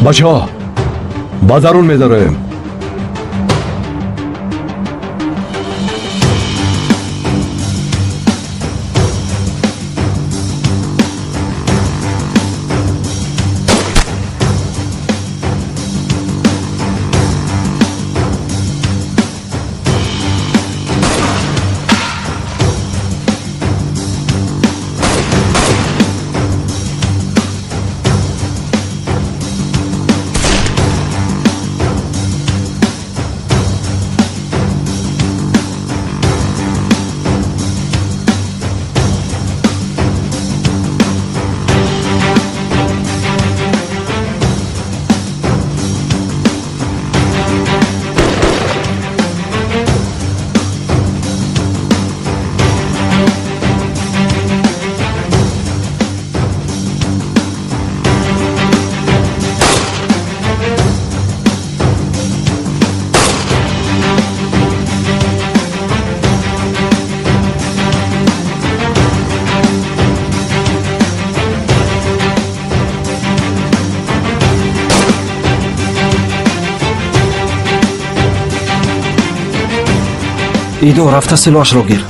بچه‌ها با درون می‌ذاریم. ایدو رفته سلاحش رو گیر.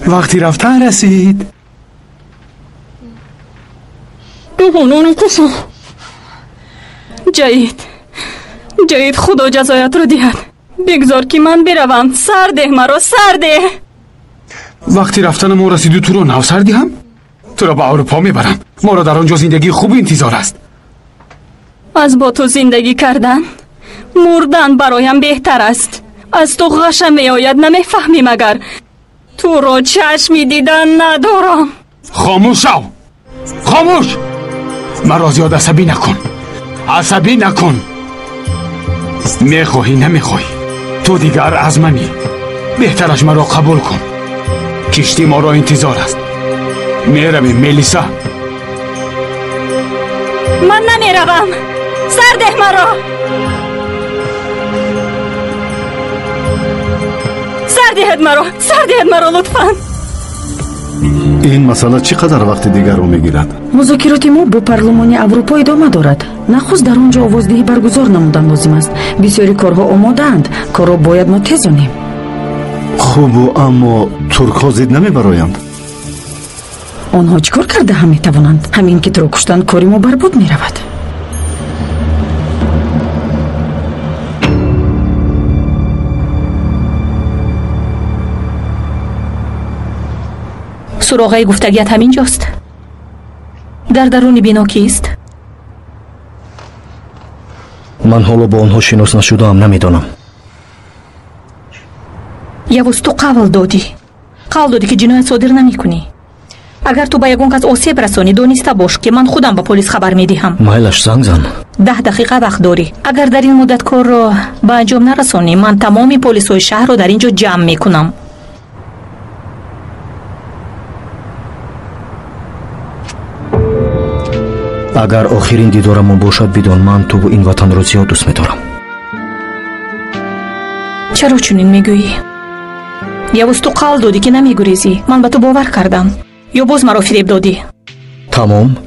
وقتی رفتن رسید. بگونون کسم. جایید خدا جزایت رو دید. بگذار که من بروم. سرده مرا سرده. وقتی رفتن ما رسید تو رو نو سردی هم؟ تو را به اروپا میبرم. ما را در آنجا زندگی خوب انتظار است. از با تو زندگی کردن مردن برایم بهتر است. از تو غشم می آید نمیفهمی مگر تو را چشمی دیدن ندارم. خاموش شو. خاموش. مرا زیاد عصبی نکن. عصبی نکن. میخواهی نمیخواهی تو دیگر از منی. بهترش مرا قبول کن. کشتی ما را انتظار است. میرویم ملیسا. من نمیروم. سرده مرا. سردهد مرا لطفاً. این مسئله چقدر وقت دیگر رو میگیرد؟ مذاکرات ما با پارلمان اروپا ادامه دارد. نخست در آنجا آوازدهی برگزار نمودن لازم است. بسیاری کارها آماده‌اند. کارها باید ما تیز کنیم. خوب، اما ترک‌ها زید نمیبرایند. آنها چیکار کرده هم میتوانند؟ همین که تو را کشتند کاری ما برباد میرود. سراغه گفتگیت همین جاست. در درون بینا کیست؟ من حالا با آنها شناس نشده هم نمیدانم. یوز تو قول دادی که جنایت صادر نمی کنی. اگر تو به یگان کس آسیب رسانی دانسته باش که من خودم به پلیس خبر میدهم. مایلش زنگ زن. 10 دقیقه وقت داری. اگر در این مدت کار را به انجام نرسانی من تمامی پلیس‌های شهر را در اینجا جمع میکنم. اگر آخرین دیدارمون باشد بدان من تو و این وطن رو زیاد دوست می‌دارم. چرا چنین میگویی؟ یوز تو قول دادی که نمیگریزی. من به تو باور کردم. یا باز مرا فریب دادی؟ تمام.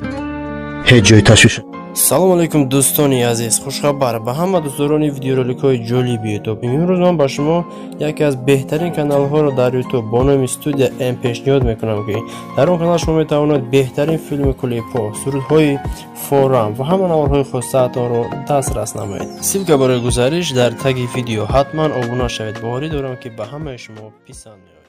هیچ جای تشویش. سلام علیکم دوستانی عزیز. خوشخبر به همه دوستانی ویدیورولیک‌های جالب یوتیوب. امروز من با شما یکی از بهترین کانال ها رو در یوتیوب با نام استودیو ام پیشنهاد میکنم که در اون کانال شما میتوانید بهترین فیلم کلیپ ها، سرودهای فورم و همه نوارهای خاصتان رو دسترس نمایید. سیب که برای گزارش در تگ ویدیو حتما ابونه شوید. باوری دارم که به همه شما پسند میاد.